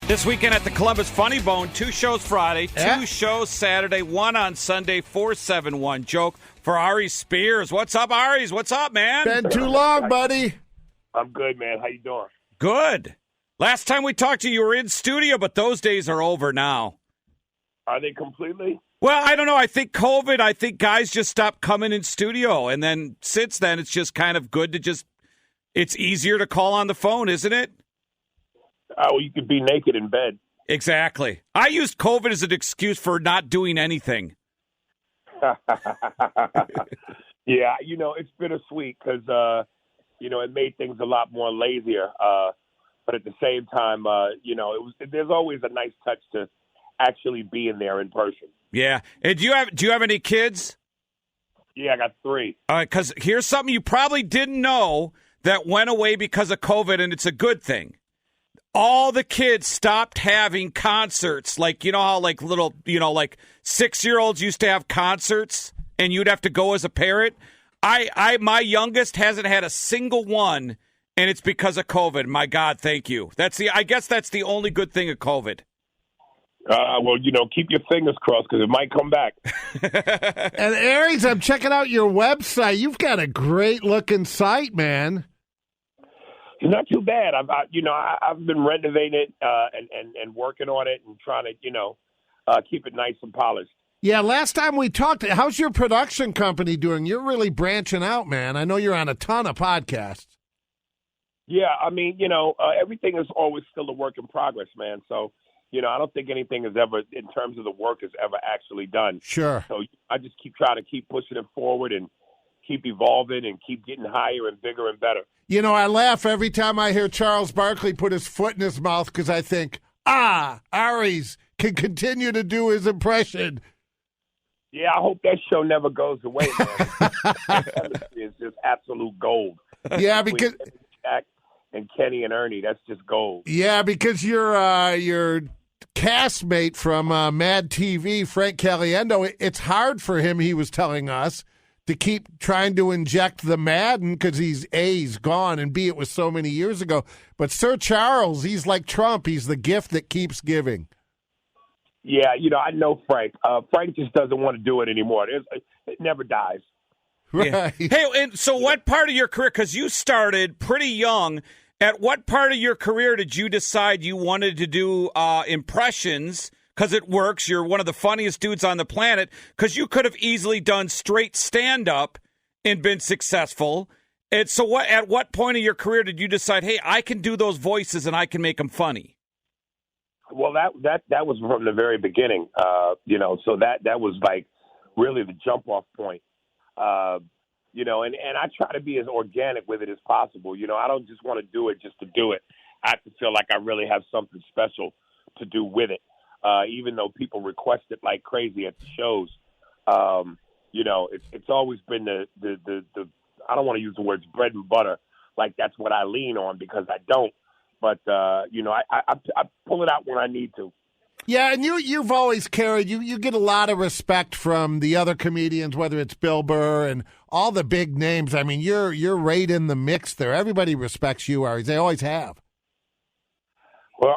This weekend at the Columbus Funny Bone, 2 shows Friday, 2 shows Saturday, 1 on Sunday, 471 joke for Aries Spears. What's up, Aries? What's up, man? Been too long, buddy. I'm good, man. How you doing? Good. Last time we talked to you, you were in studio, but those days are over now. Are they completely? Well, I don't know. I think COVID, I think guys just stopped coming in studio. And then since then, it's just kind of good to just, it's easier to call on the phone, isn't it? Oh, you could be naked in bed. Exactly. I used COVID as an excuse for not doing anything. Yeah, it's bittersweet because, it made things a lot more lazier. But at the same time, there's always a nice touch to actually being there in person. Yeah. And do you have any kids? Yeah, I got 3. All right, because here's something you probably didn't know that went away because of COVID, and it's a good thing. All the kids stopped having concerts. Like, you know how like little, like 6-year-olds used to have concerts and you'd have to go as a parent? My youngest hasn't had a single one, and it's because of COVID. My God, thank you. I guess that's the only good thing of COVID. Well, keep your fingers crossed because it might come back. And Aries, I'm checking out your website. You've got a great looking site, man. It's not too bad. I've been renovating it and working on it and trying to keep it nice and polished. Yeah, last time we talked, how's your production company doing? You're really branching out, man. I know you're on a ton of podcasts. Yeah, everything is always still a work in progress, man. So, I don't think anything is ever, in terms of the work, is ever actually done. Sure. So I just keep trying to keep pushing it forward and keep evolving and keep getting higher and bigger and better. I laugh every time I hear Charles Barkley put his foot in his mouth because I think, Aries can continue to do his impression. Yeah, I hope that show never goes away, man. It's just absolute gold. Yeah, because Jack and Kenny and Ernie, that's just gold. Yeah, because your castmate from Mad TV, Frank Caliendo, it's hard for him, he was telling us, to keep trying to inject the Madden because he's gone, and B, it was so many years ago. But Sir Charles, he's like Trump. He's the gift that keeps giving. Yeah, I know Frank. Frank just doesn't want to do it anymore. It never dies. Right. Yeah. Hey, and so what part of your career, because you started pretty young, at what part of your career did you decide you wanted to do impressions? Because it works. You're one of the funniest dudes on the planet. Because you could have easily done straight stand-up and been successful. And so at what point of your career did you decide, hey, I can do those voices and I can make them funny? Well, that was from the very beginning. So that was like really the jump-off point. And I try to be as organic with it as possible. I don't just want to do it just to do it. I have to feel like I really have something special to do with it. Even though people request it like crazy at the shows, it's always been the I don't want to use the words bread and butter, like that's what I lean on because I don't. But I pull it out when I need to. Yeah, and you've always carried you get a lot of respect from the other comedians, whether it's Bill Burr and all the big names. I mean, you're right in the mix there. Everybody respects you, Aries. They always have. Well,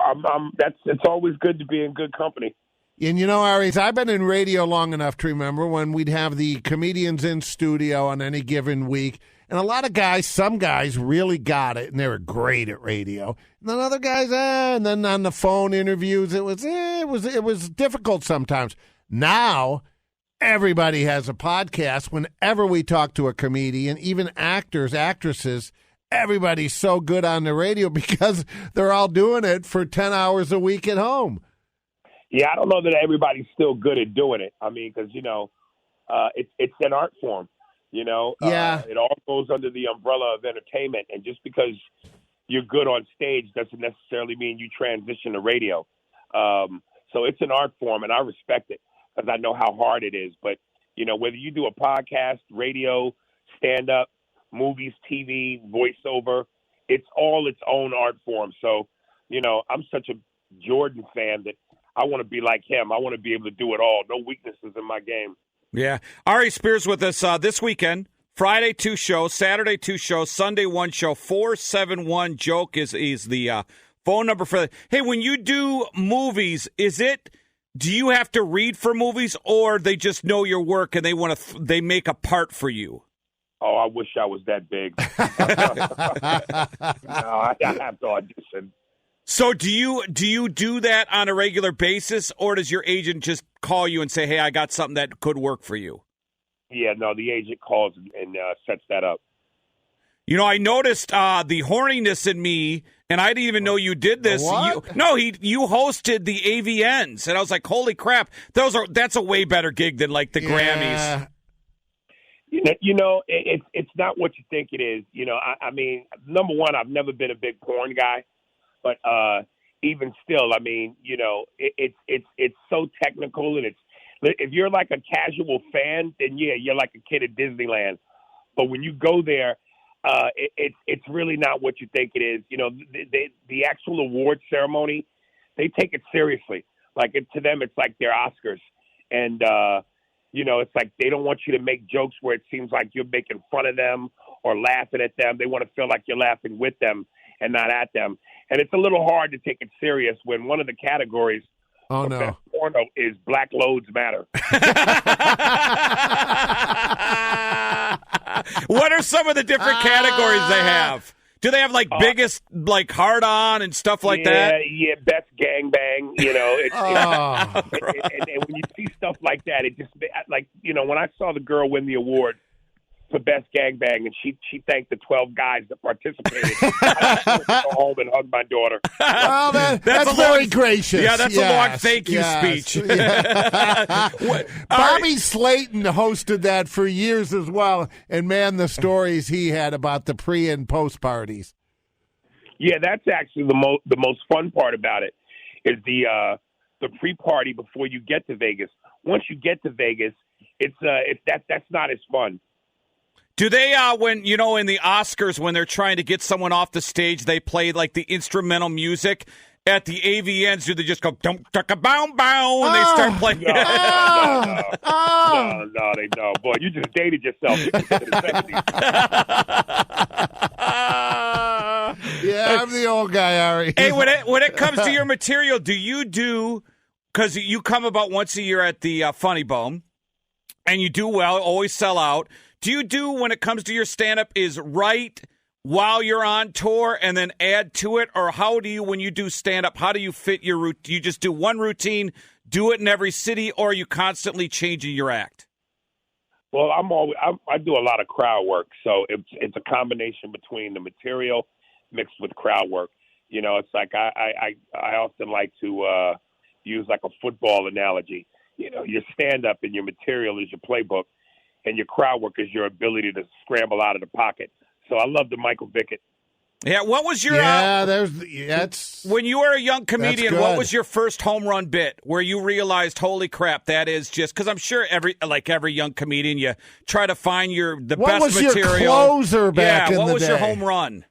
it's always good to be in good company. And Aries, I've been in radio long enough to remember when we'd have the comedians in studio on any given week. And a lot of guys, some guys really got it, and they were great at radio. And then other guys, and then on the phone interviews, it was difficult sometimes. Now, everybody has a podcast. Whenever we talk to a comedian, even actors, actresses, everybody's so good on the radio because they're all doing it for 10 hours a week at home. Yeah, I don't know that everybody's still good at doing it. I mean, because, it's an art form, Yeah. It all goes under the umbrella of entertainment. And just because you're good on stage doesn't necessarily mean you transition to radio. So it's an art form, and I respect it because I know how hard it is. But, whether you do a podcast, radio, stand-up, movies, TV, voiceover, it's all its own art form. So, I'm such a Jordan fan that I want to be like him. I want to be able to do it all. No weaknesses in my game. Yeah. Aries Spears with us this weekend. Friday, 2 shows. Saturday, 2 shows. Sunday, 1 show. 471 joke is the phone number for that. Hey, when you do movies, do you have to read for movies, or they just know your work and they make a part for you? Oh, I wish I was that big. No, I have to audition. So do you do that on a regular basis, or does your agent just call you and say, hey, I got something that could work for you? Yeah, no, the agent calls and sets that up. You know, I noticed the horniness in me, and I didn't even know you did this. What? You hosted the AVNs, and I was like, holy crap, that's a way better gig than like the Grammys. You know, it's not what you think it is. You know, I mean, number one, I've never been a big porn guy, but even still, I mean, you know, it's so technical, and if you're like a casual fan, then yeah, you're like a kid at Disneyland. But when you go there, it's really not what you think it is. You know, the actual award ceremony, they take it seriously. Like to them, it's like their Oscars, and you know, it's like they don't want you to make jokes where it seems like you're making fun of them or laughing at them. They want to feel like you're laughing with them and not at them. And it's a little hard to take it serious when one of the categories of best porno is Black Loads Matter. What are some of the different categories they have? Do they have like biggest like hard on and stuff like that? Yeah, best gangbang. You know, and when you see stuff like that, it just like, you know, when I saw the girl win the award for best gangbang, and she thanked the 12 guys that participated. I just go home and hug my daughter. Oh, that's very gracious. Yeah, that's a long thank you speech. Yeah. Bobby Slayton hosted that for years as well, and man, the stories he had about the pre and post parties. Yeah, that's actually the most fun part about it is the pre-party before you get to Vegas. Once you get to Vegas, that's not as fun. Do they, when, you know, in the Oscars, when they're trying to get someone off the stage, they play like the instrumental music at the AVNs? Do they just go, don't tuck a bow bow, and they start playing? No, they don't. Boy, you just dated yourself. Yeah, I'm the old guy, Ari. Hey, when it comes to your material, do you do, because you come about once a year at the Funny Bone, and you do well, always sell out. Do you do, when it comes to your stand-up, is write while you're on tour and then add to it? Or how do you, when you do stand-up, how do you fit your routine? Do you just do one routine, do it in every city, or are you constantly changing your act? Well, I do a lot of crowd work, so it's a combination between the material mixed with crowd work. You know, it's like I often like to use like a football analogy. You know, your stand-up and your material is your playbook, and your crowd work is your ability to scramble out of the pocket. So I love the Michael Vickett. Yeah, what was your... that's... When you were a young comedian, what was your first home run bit where you realized, holy crap, that is just... Because I'm sure every young comedian, you try to find the best material. What was your closer back in the day? What was your home run?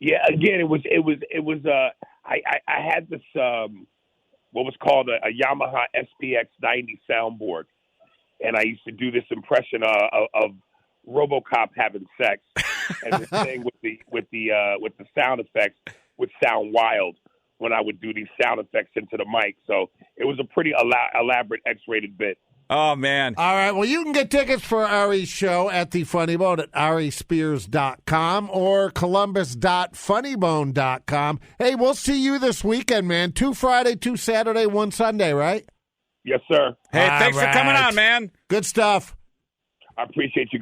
Yeah, again, I had this, what was called a Yamaha SPX 90 soundboard. And I used to do this impression of RoboCop having sex, and this thing with the sound effects would sound wild when I would do these sound effects into the mic. So it was a pretty elaborate X-rated bit. Oh, man. All right. Well, you can get tickets for Ari's show at the Funny Bone at ariespears.com or columbus.funnybone.com. Hey, we'll see you this weekend, man. 2 Friday, 2 Saturday, 1 Sunday, right? Yes, sir. Hey, thanks for coming on, man. Good stuff. I appreciate you guys.